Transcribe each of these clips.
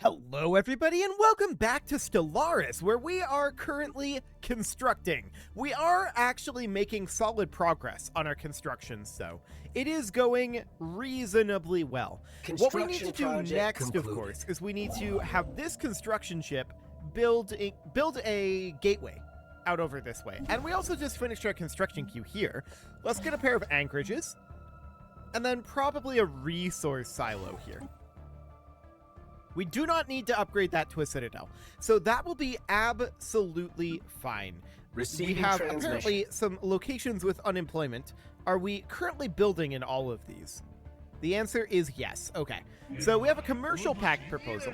Hello everybody and welcome back to Stellaris, where we are currently constructing. We are actually making solid progress on our constructions though. It is going reasonably well. What we need to do next, of course, is we need to have this construction ship build a gateway out over this way. And we also just finished our construction queue here. Let's get a pair of anchorages and then probably a resource silo here. We do not need to upgrade that to a citadel, so that will be absolutely fine. We have apparently some locations with unemployment. Are we currently building in all of these? The answer is yes. Okay, so we have a commercial pact proposal.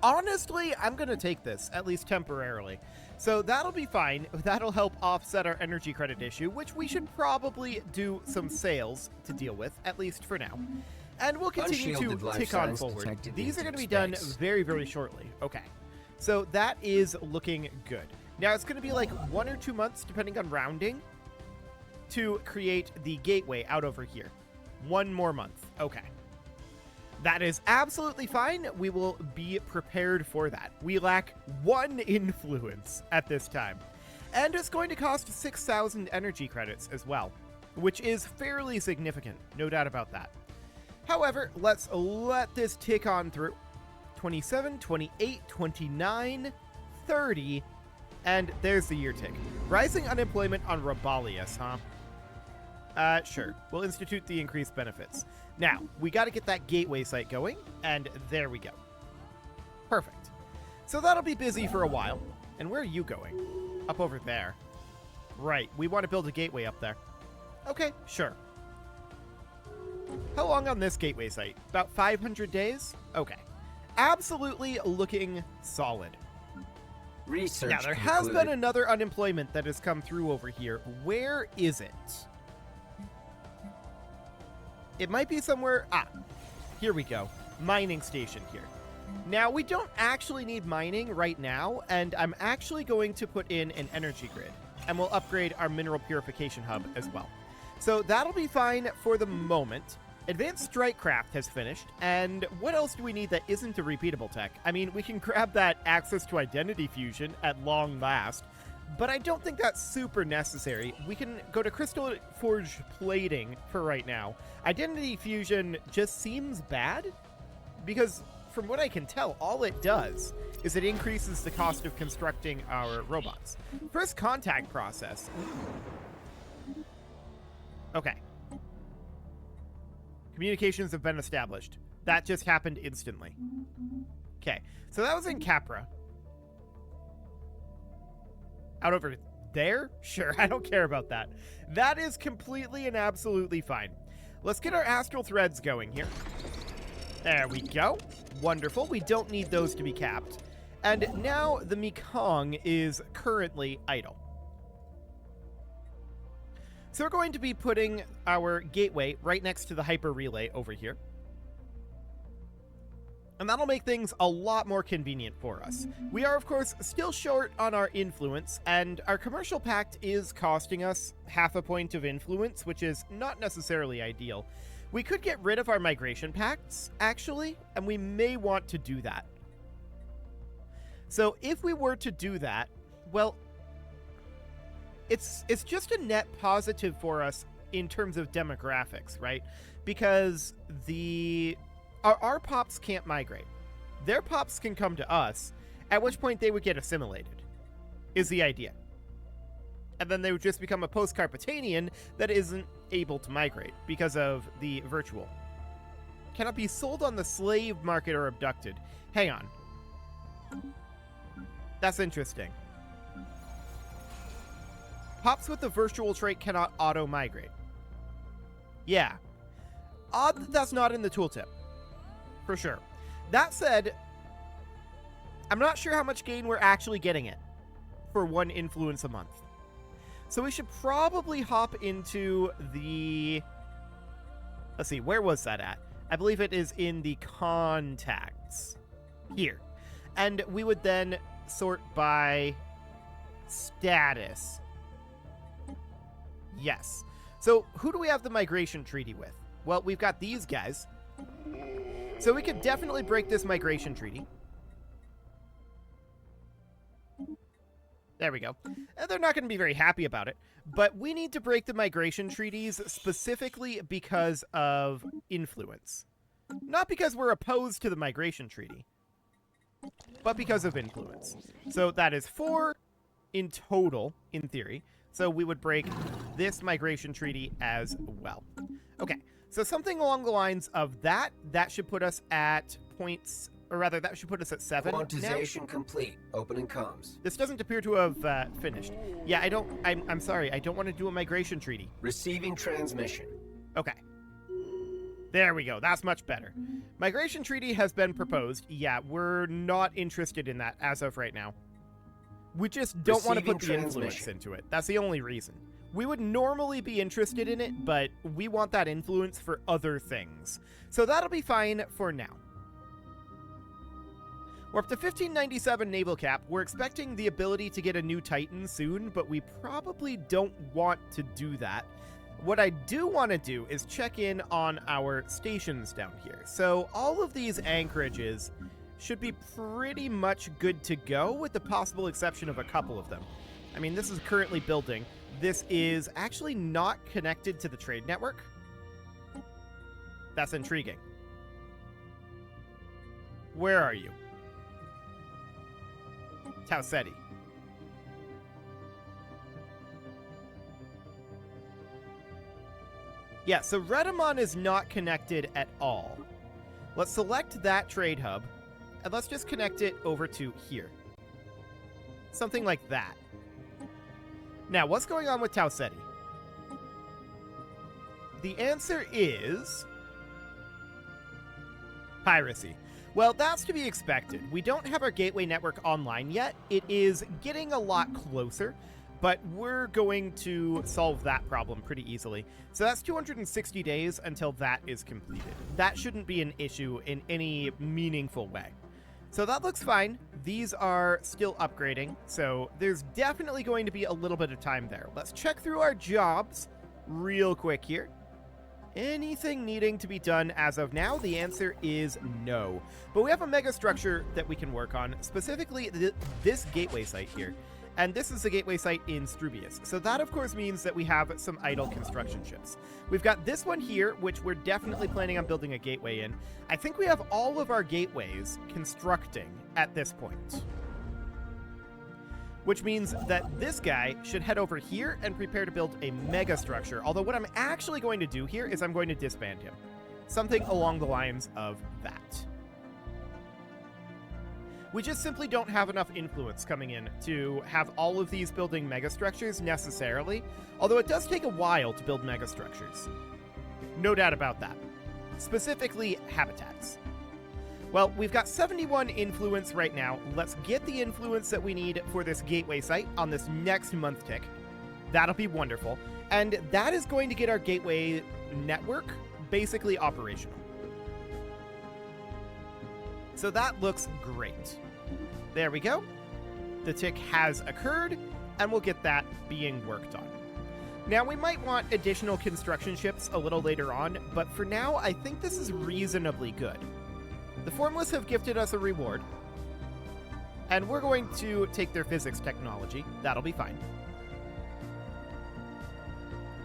Honestly, I'm going to take this, at least temporarily. So that'll be fine. That'll help offset our energy credit issue, which we should probably do some sales to deal with, at least for now. And we'll continue to tick on forward. These are going to be done very, very shortly. Okay. So that is looking good. Now, it's going to be like 1 or 2 months, depending on rounding, to create the gateway out over here. 1 more month. Okay. That is absolutely fine. We will be prepared for that. We lack 1 influence at this time. And it's going to cost 6,000 energy credits as well, which is fairly significant. No doubt about that. However, let's let this tick on through. 27, 28, 29, 30, and there's the year tick. Rising unemployment on Robotics, huh? Sure. We'll institute the increased benefits. Now, we got to get that gateway site going, and there we go. Perfect. So that'll be busy for a while. And where are you going? Up over there. Right, we want to build a gateway up there. Okay, sure. How long on this gateway site? About 500 days? Okay. Absolutely looking solid. Research now, there has been another unemployment that has come through over here. Where is it? It might be somewhere... Ah, here we go. Mining station here. Now, we don't actually need mining right now, and I'm actually going to put in an energy grid, and we'll upgrade our mineral purification hub as well. So that'll be fine for the moment. Advanced Strikecraft has finished, and what else do we need that isn't a repeatable tech? I mean, we can grab that access to identity fusion at long last, but I don't think that's super necessary. We can go to Crystal Forge plating for right now. Identity fusion just seems bad, because from what I can tell, all it does is it increases the cost of constructing our robots. First contact process. Okay. Communications have been established. That just happened instantly. Okay, so that was in Capra. Out over there? Sure, I don't care about that. That is completely and absolutely fine. Let's get our astral threads going here. There we go. Wonderful. We don't need those to be capped. And now the Mekong is currently idle. So we're going to be putting our gateway right next to the hyper relay over here. And that'll make things a lot more convenient for us. We are, of course, still short on our influence, and our commercial pact is costing us 0.5 point of influence, which is not necessarily ideal. We could get rid of our migration pacts, actually, and we may want to do that. So if we were to do that, well, it's just a net positive for us in terms of demographics, right? Because our pops can't migrate. Their pops can come to us, at which point they would get assimilated, is the idea. And then they would just become a post-Carpetanian that isn't able to migrate because of the virtual. Cannot be sold on the slave market or abducted. Hang on. That's interesting. Pops with the virtual trait cannot auto-migrate. Yeah. Odd that that's not in the tooltip. For sure. That said, I'm not sure how much gain we're actually getting it for 1 influence a month. So we should probably hop into the... Let's see, where was that at? I believe it is in the contacts. Here. And we would then sort by status. Yes. So who do we have the migration treaty with? Well, we've got these guys. So we could definitely break this migration treaty. There we go. They're not going to be very happy about it, but we need to break the migration treaties specifically because of influence. Not because we're opposed to the migration treaty, but because of influence. So that is 4 in total, in theory. So we would break this migration treaty as well. Okay, so something along the lines of that should put us at points... Or rather, that should put us at 7 Quantization now. complete. Opening comms. This doesn't appear to have finished. Yeah, I'm sorry. I don't want to do a migration treaty. Receiving transmission. Okay. There we go. That's much better. Migration treaty has been proposed. Yeah, we're not interested in that as of right now. We just don't want to put the influence into it. That's the only reason. We would normally be interested in it, but we want that influence for other things. So that'll be fine for now. We're up to 1597 naval cap. We're expecting the ability to get a new Titan soon, but we probably don't want to do that. What I do want to do is check in on our stations down here. So all of these anchorages should be pretty much good to go, with the possible exception of a couple of them. I mean, this is currently building. This is actually not connected to the trade network. That's intriguing. Where are you? Taucetti. Yeah, so Redamon is not connected at all. Let's select that trade hub, and let's just connect it over to here. Something like that. Now, what's going on with Taucetti? The answer is... piracy. Well, that's to be expected. We don't have our gateway network online yet. It is getting a lot closer, but we're going to solve that problem pretty easily. So that's 260 days until that is completed. That shouldn't be an issue in any meaningful way. So that looks fine. These are still upgrading, so there's definitely going to be a little bit of time there. Let's check through our jobs real quick here. Anything needing to be done as of now? The answer is no. But we have a mega structure that we can work on, specifically this gateway site here. And this is the gateway site in Strubius. So that, of course, means that we have some idle construction ships. We've got this one here, which we're definitely planning on building a gateway in. I think we have all of our gateways constructing at this point. Which means that this guy should head over here and prepare to build a mega structure. Although what I'm actually going to do here is I'm going to disband him. Something along the lines of that. We just simply don't have enough influence coming in to have all of these building megastructures necessarily, although it does take a while to build megastructures. No doubt about that. Specifically, habitats. Well, we've got 71 influence right now. Let's get the influence that we need for this gateway site on this next month tick. That'll be wonderful. And that is going to get our gateway network basically operational. So that looks great. There we go. The tick has occurred, and we'll get that being worked on. Now, we might want additional construction ships a little later on, but for now, I think this is reasonably good. The Formless have gifted us a reward, and we're going to take their physics technology. That'll be fine.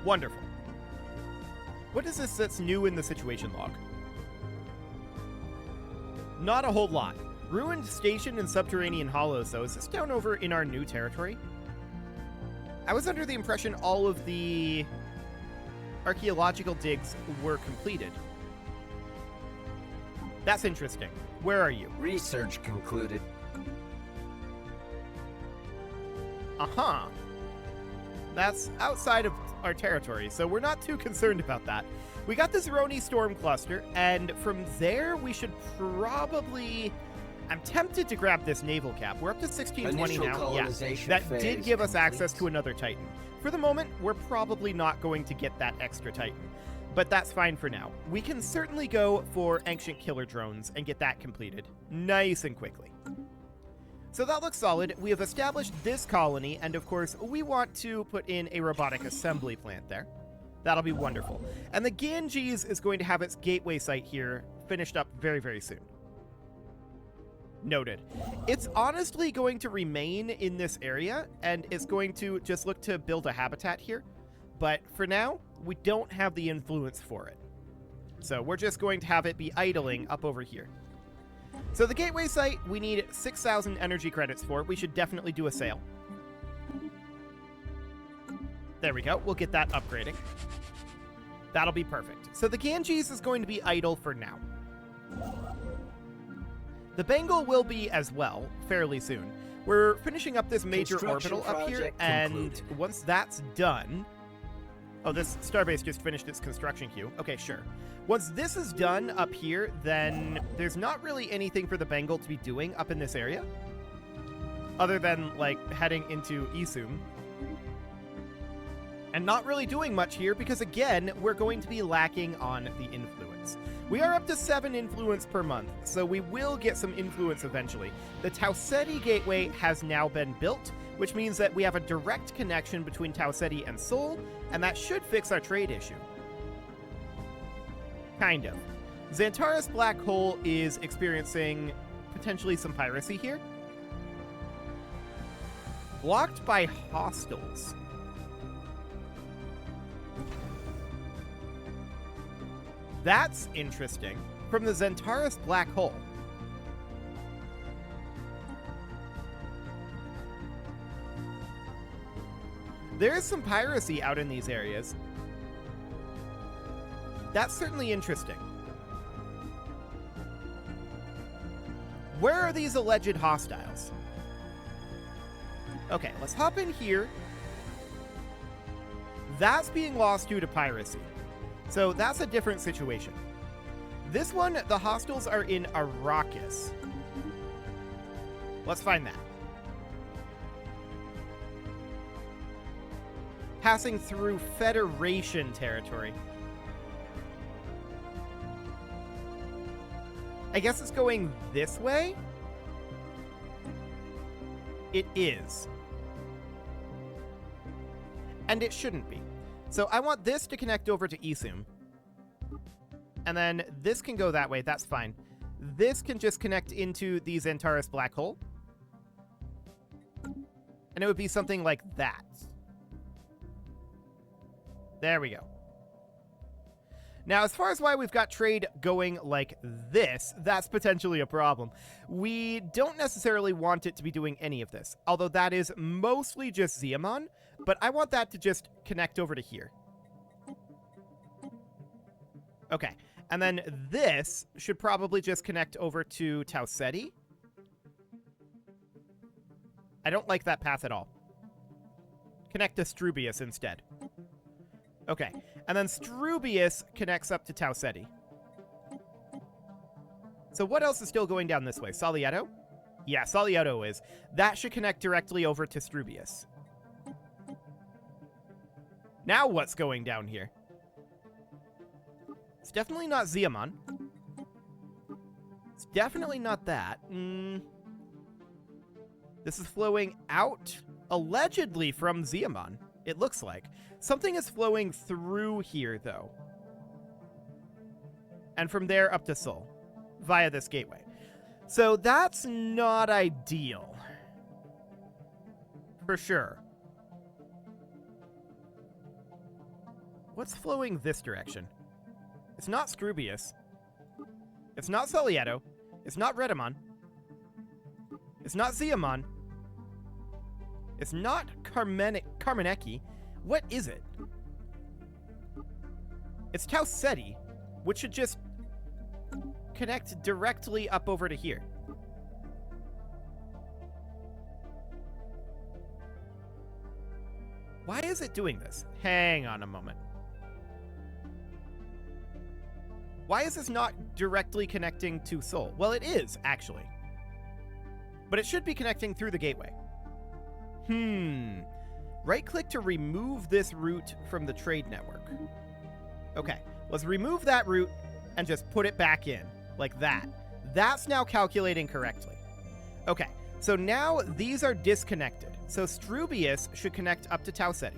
Wonderful. What is this that's new in the situation log? Not a whole lot. Ruined station and subterranean hollows, though. Is this down over in our new territory? I was under the impression all of the archaeological digs were completed. That's interesting. Where are you? Research concluded. Uh-huh. That's outside of our territory, so we're not too concerned about that. We got this Roni storm cluster, and from there we should probably... I'm tempted to grab this naval cap. We're up to 1620 now. Yeah, that did give us access to another Titan. For the moment, we're probably not going to get that extra Titan. But that's fine for now. We can certainly go for ancient killer drones and get that completed nice and quickly. So that looks solid. We have established this colony, and of course, we want to put in a robotic assembly plant there. That'll be wonderful. And the Ganges is going to have its gateway site here finished up very, very soon. Noted. It's honestly going to remain in this area, and it's going to just look to build a habitat here. But for now, we don't have the influence for it. So we're just going to have it be idling up over here. So the gateway site, we need 6,000 energy credits for. We should definitely do a sale. There we go. We'll get that upgrading. That'll be perfect. So the Ganges is going to be idle for now. The Bengal will be as well, fairly soon. We're finishing up this major orbital up here, and once that's done... Oh, this starbase just finished its construction queue. Okay, sure. Once this is done up here, then there's not really anything for the Bengal to be doing up in this area, other than, like, heading into Isum. And not really doing much here because, again, we're going to be lacking on the influence. We are up to 7 influence per month, so we will get some influence eventually. The Tau Ceti gateway has now been built, which means that we have a direct connection between Tau Ceti and Sol, and that should fix our trade issue. Kind of. Xantaris Black Hole is experiencing potentially some piracy here. Blocked by hostiles. That's interesting. From the Xantaris Black Hole. There is some piracy out in these areas. That's certainly interesting. Where are these alleged hostiles? Okay, let's hop in here. That's being lost due to piracy. So that's a different situation. This one, the hostiles are in Arrakis. Let's find that. Passing through Federation territory. I guess it's going this way? It is. And it shouldn't be. So I want this to connect over to Isum. And then this can go that way. That's fine. This can just connect into the Xantaris Black Hole. And it would be something like that. There we go. Now, as far as why we've got trade going like this, that's potentially a problem. We don't necessarily want it to be doing any of this, although that is mostly just Ziamon, but I want that to just connect over to here. Okay, and then this should probably just connect over to Tau Ceti. I don't like that path at all. Connect to Strubius instead. Okay, and then Strubius connects up to Tau Ceti. So what else is still going down this way? Salietto? Yeah, Salietto is. That should connect directly over to Strubius. Now what's going down here? It's definitely not Ziamon. It's definitely not that. This is flowing out, allegedly, from Ziamon. It looks like. Something is flowing through here, though. And from there up to Sol, via this gateway. So that's not ideal. For sure. What's flowing this direction? It's not Strubius. It's not Salietto. It's not Redamon. It's not Ziamon. It's not Carmeneki. What is it? It's Tau Ceti, which should just connect directly up over to here. Why is it doing this? Hang on a moment. Why is this not directly connecting to Sol? Well, it is, actually. But it should be connecting through the gateway. Right-click to remove this route from the trade network. Okay, let's remove that route and just put it back in, like that. That's now calculating correctly. Okay, so now these are disconnected. So Strubius should connect up to Tau Ceti.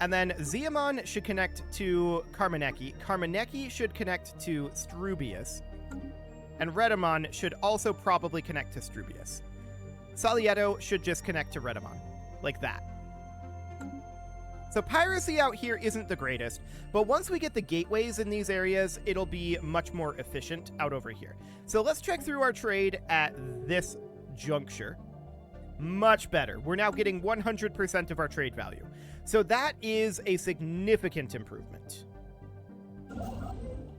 And then Ziamon should connect to Carmeneki. Carmeneki should connect to Strubius. And Redamon should also probably connect to Strubius. Salieto should just connect to Redamon, like that. So piracy out here isn't the greatest, but once we get the gateways in these areas, it'll be much more efficient out over here. So let's check through our trade at this juncture. Much better. We're now getting 100% of our trade value. So that is a significant improvement.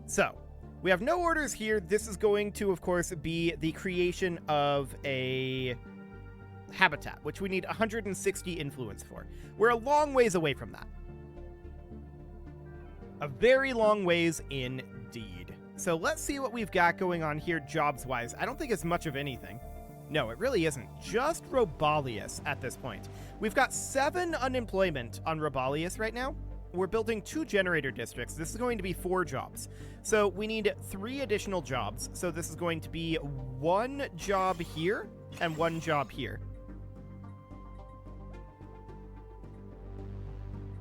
So we have no orders here. This is going to, of course, be the creation of a habitat, which we need 160 influence for. We're a long ways away from that. A very long ways indeed. So let's see what we've got going on here jobs-wise. I don't think it's much of anything. No, it really isn't. Just Robalius at this point. We've got 7 unemployment on Robalius right now. We're building 2 generator districts. This is going to be 4 jobs. So we need 3 additional jobs. So this is going to be 1 job here and 1 job here.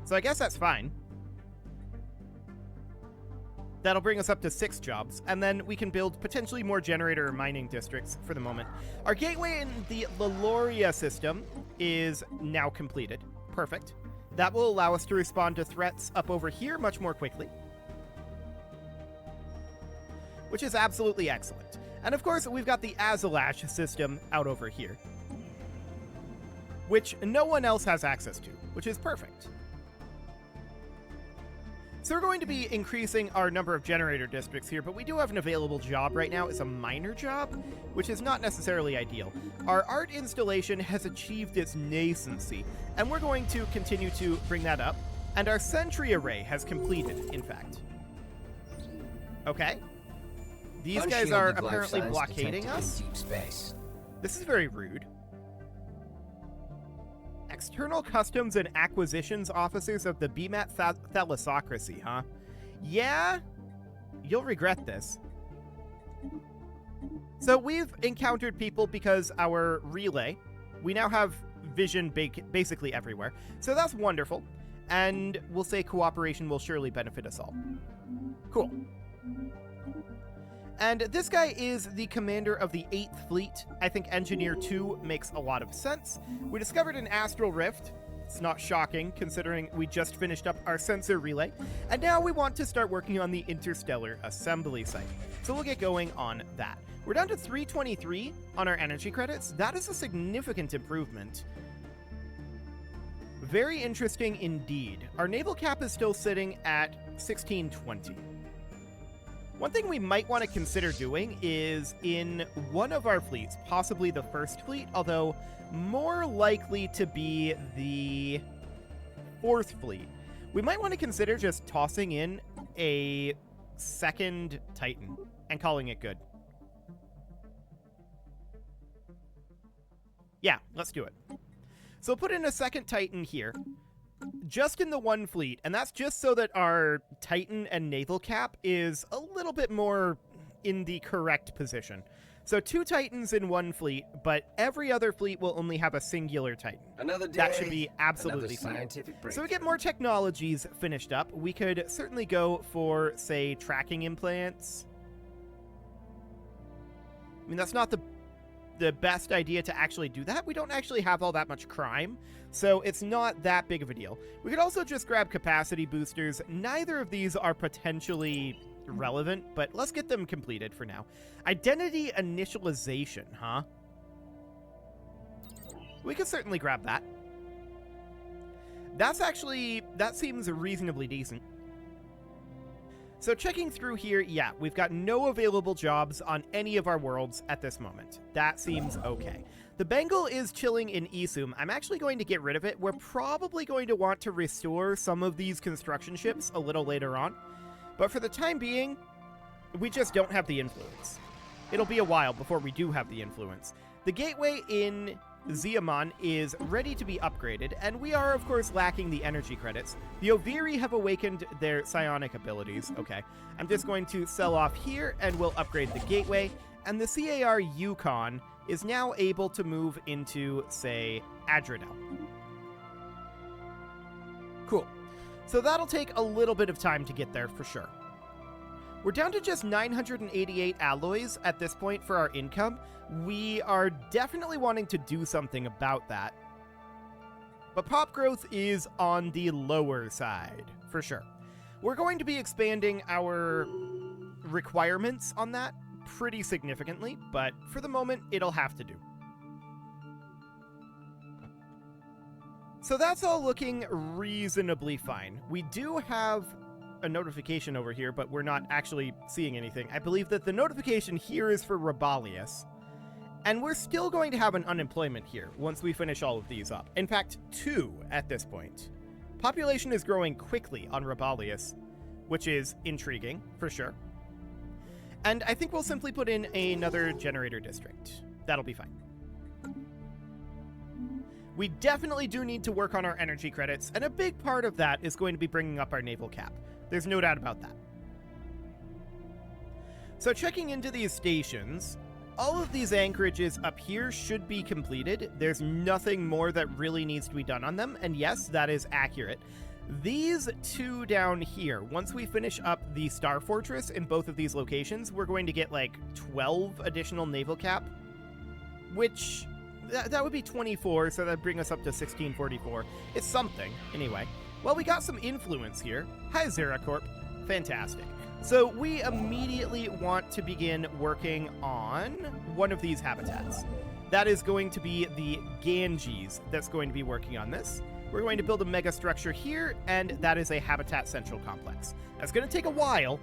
So I guess that's fine. That'll bring us up to 6 jobs, and then we can build potentially more generator or mining districts for the moment. Our gateway in the Leloria system is now completed. Perfect. That will allow us to respond to threats up over here much more quickly, which is absolutely excellent. And of course, we've got the Azalash system out over here, which no one else has access to, which is perfect. So we're going to be increasing our number of generator districts here, but we do have an available job right now. It's a miner job, which is not necessarily ideal. Our art installation has achieved its nascency, and we're going to continue to bring that up. And our sentry array has completed, in fact. Okay. These guys are apparently blockading us. Deep space. This is very rude. External Customs and Acquisitions Officers of the BMAT Thalassocracy, huh? Yeah, you'll regret this. So we've encountered people because our relay, we now have vision basically everywhere. So that's wonderful. And we'll say cooperation will surely benefit us all. Cool. And this guy is the commander of the 8th Fleet. I think Engineer 2 makes a lot of sense. We discovered an astral rift. It's not shocking, considering we just finished up our sensor relay. And now we want to start working on the interstellar assembly site. So we'll get going on that. We're down to 323 on our energy credits. That is a significant improvement. Very interesting indeed. Our naval cap is still sitting at 1620. One thing we might want to consider doing is in one of our fleets, possibly the 1st Fleet, although more likely to be the 4th Fleet, we might want to consider just tossing in a 2nd Titan and calling it good. Yeah, let's do it. So we'll put in a 2nd Titan here, just in the 1 fleet, and that's just so that our Titan and naval cap is a little bit more in the correct position. So 2 Titans in 1 fleet, but every other fleet will only have a singular Titan. Another day, that should be absolutely fine. So we get more technologies finished up. We could certainly go for, say, tracking implants. I mean, that's not the best idea to actually do that. We don't actually have all that much crime, so it's not that big of a deal. We could also just grab capacity boosters. Neither of these are potentially relevant, but let's get them completed for now. Identity initialization, huh? We could certainly grab that. That seems reasonably decent. So checking through here, yeah, we've got no available jobs on any of our worlds at this moment. That seems okay. The Bengal is chilling in Isum. I'm actually going to get rid of it. We're probably going to want to restore some of these construction ships a little later on. But for the time being, we just don't have the influence. It'll be a while before we do have the influence. The gateway in Ziamon is ready to be upgraded, and we are, of course, lacking the energy credits. The Oviri have awakened their psionic abilities. Okay, I'm just going to sell off here, and we'll upgrade the gateway. And the CAR Yukon is now able to move into, say, Adradel. Cool. So that'll take a little bit of time to get there for sure. We're down to just 988 alloys at this point for our income. We are definitely wanting to do something about that. But pop growth is on the lower side, for sure. We're going to be expanding our requirements on that pretty significantly, but for the moment, it'll have to do. So that's all looking reasonably fine. We do have a notification over here, but we're not actually seeing anything. I believe that the notification here is for Robotics, and we're still going to have an unemployment here once we finish all of these up. In fact, 2 at this point. Population is growing quickly on Robotics, which is intriguing, for sure. And I think we'll simply put in another generator district. That'll be fine. We definitely do need to work on our energy credits, and a big part of that is going to be bringing up our naval cap. There's no doubt about that. So checking into these stations, all of these anchorages up here should be completed. There's nothing more that really needs to be done on them, and yes, that is accurate. These 2 down here, once we finish up the Star Fortress in both of these locations, we're going to get like 12 additional naval cap, which that would be 24, so that'd bring us up to 1644. It's something, anyway. Well, we got some influence here. Hi, Zeracorp. Fantastic. So we immediately want to begin working on one of these habitats. That is going to be the Ganges that's going to be working on this. We're going to build a mega structure here, and that is a habitat central complex. That's going to take a while,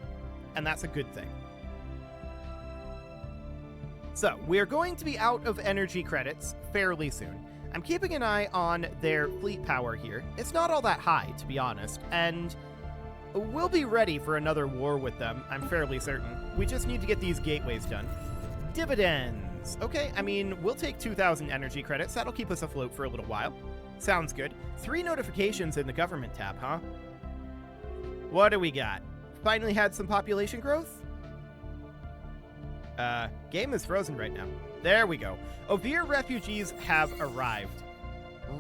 and that's a good thing. So, we're going to be out of energy credits fairly soon. I'm keeping an eye on their fleet power here. It's not all that high, to be honest, and we'll be ready for another war with them, I'm fairly certain. We just need to get these gateways done. Dividends. Okay, I mean, we'll take 2,000 energy credits. That'll keep us afloat for a little while. Sounds good. 3 notifications in the government tab, huh? What do we got? Finally had some population growth? Game is frozen right now. There we go. Ovir refugees have arrived.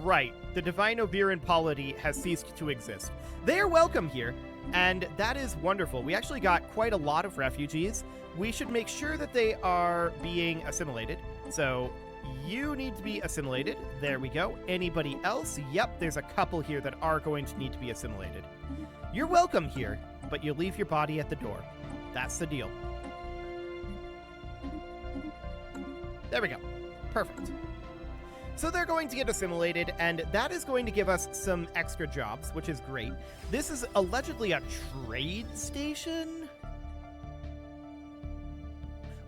Right. The divine Oviran polity has ceased to exist. They are welcome here, and that is wonderful. We actually got quite a lot of refugees. We should make sure that they are being assimilated. So you need to be assimilated. There we go. Anybody else? Yep, there's a couple here that are going to need to be assimilated. You're welcome here, but you leave your body at the door. That's the deal. There we go. Perfect. So they're going to get assimilated, and that is going to give us some extra jobs, which is great. This is allegedly a trade station?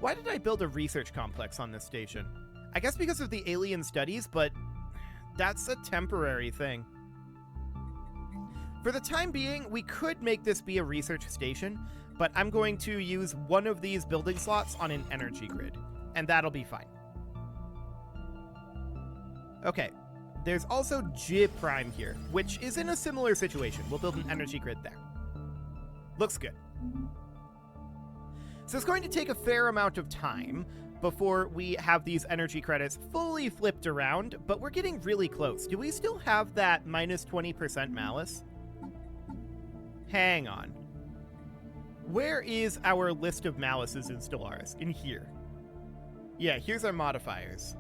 Why did I build a research complex on this station? I guess because of the alien studies, but that's a temporary thing. For the time being, we could make this be a research station, but I'm going to use one of these building slots on an energy grid, and that'll be fine. Okay, there's also J Prime here, which is in a similar situation. We'll build an energy grid there. Looks good. So it's going to take a fair amount of time before we have these energy credits fully flipped around, but we're getting really close. Do we still have that minus 20% malice? Hang on. Where is our list of malices in Stellaris? In here. Yeah, here's our modifiers.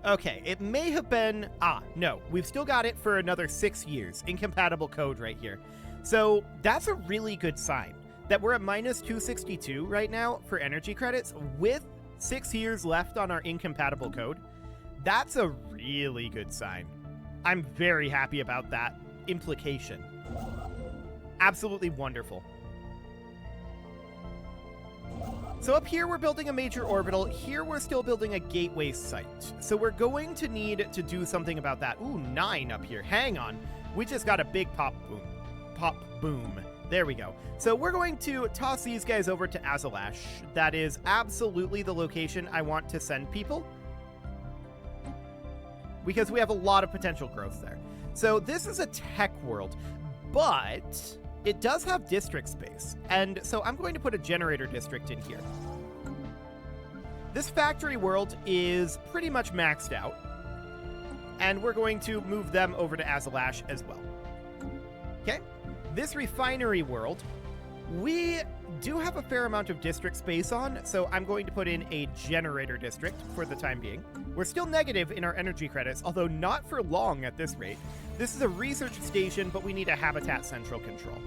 Okay, it may have been... no. We've still got it for another 6 years. Incompatible code right here. So that's a really good sign that we're at minus 262 right now for energy credits with 6 years left on our incompatible code. That's a really good sign. I'm very happy about that implication. Absolutely wonderful. So up here, we're building a major orbital. Here, we're still building a gateway site. So we're going to need to do something about that. Ooh, 9 up here. Hang on. We just got a big pop boom. Pop boom. There we go. So we're going to toss these guys over to Azalash. That is absolutely the location I want to send people, because we have a lot of potential growth there. So this is a tech world, but it does have district space, and so I'm going to put a generator district in here. This factory world is pretty much maxed out, and we're going to move them over to Azalash as well. Okay? this refinery world, we do have a fair amount of district space on, so I'm going to put in a generator district for the time being. We're still negative in our energy credits, although not for long at this rate. This is a research station, but we need a habitat central control.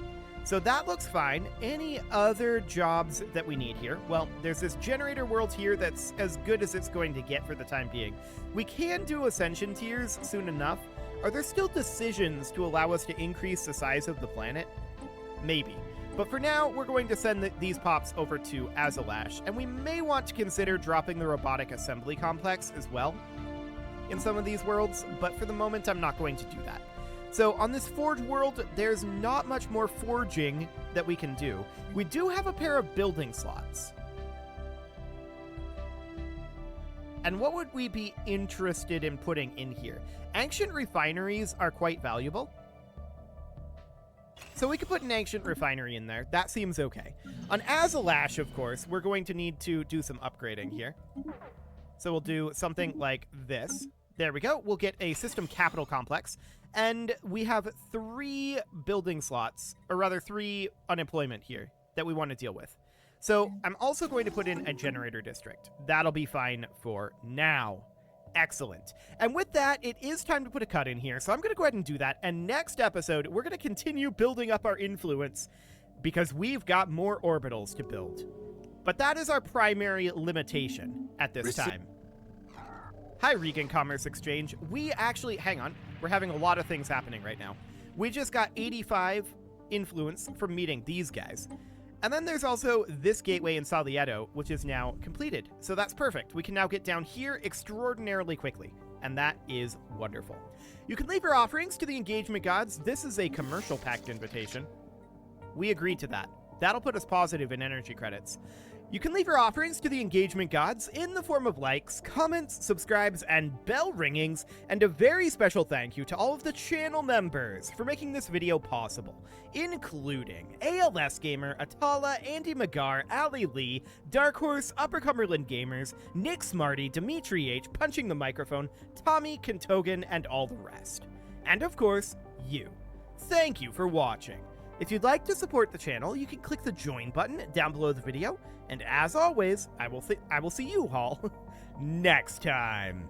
So that looks fine. Any other jobs that we need here? Well, there's this generator world here that's as good as it's going to get for the time being. We can do ascension tiers soon enough. Are there still decisions to allow us to increase the size of the planet? Maybe. But for now, we're going to send these pops over to Azalash, and we may want to consider dropping the robotic assembly complex as well in some of these worlds, but for the moment, I'm not going to do that. So on this forge world, there's not much more forging that we can do. We do have a pair of building slots. And what would we be interested in putting in here? Ancient refineries are quite valuable. So we could put an ancient refinery in there. That seems okay. On Azalash, of course, we're going to need to do some upgrading here. So we'll do something like this. There we go. We'll get a system capital complex. And we have 3 building slots, or rather 3 unemployment here that we want to deal with. So I'm also going to put in a generator district. That'll be fine for now. Excellent. And with that, it is time to put a cut in here. So I'm going to go ahead and do that. And next episode, we're going to continue building up our influence because we've got more orbitals to build. But that is our primary limitation at this time. Hi, Regan Commerce Exchange. We actually, hang on, we're having a lot of things happening right now. We just got 85 influence from meeting these guys. And then there's also this gateway in Salieto, which is now completed. So that's perfect. We can now get down here extraordinarily quickly. And that is wonderful. You can leave your offerings to the engagement gods. This is a commercial pact invitation. We agreed to that. That'll put us positive in energy credits. You can leave your offerings to the engagement gods in the form of likes, comments, subscribes, and bell ringings, and a very special thank you to all of the channel members for making this video possible, including ALS Gamer, Atala, Andy Magar, Ali Lee, Dark Horse, Upper Cumberland Gamers, Nick Smarty, Dimitri H, Punching the Microphone, Tommy, Kentogan, and all the rest. And of course, you. Thank you for watching. If you'd like to support the channel, you can click the join button down below the video, and as always, I will see you all next time.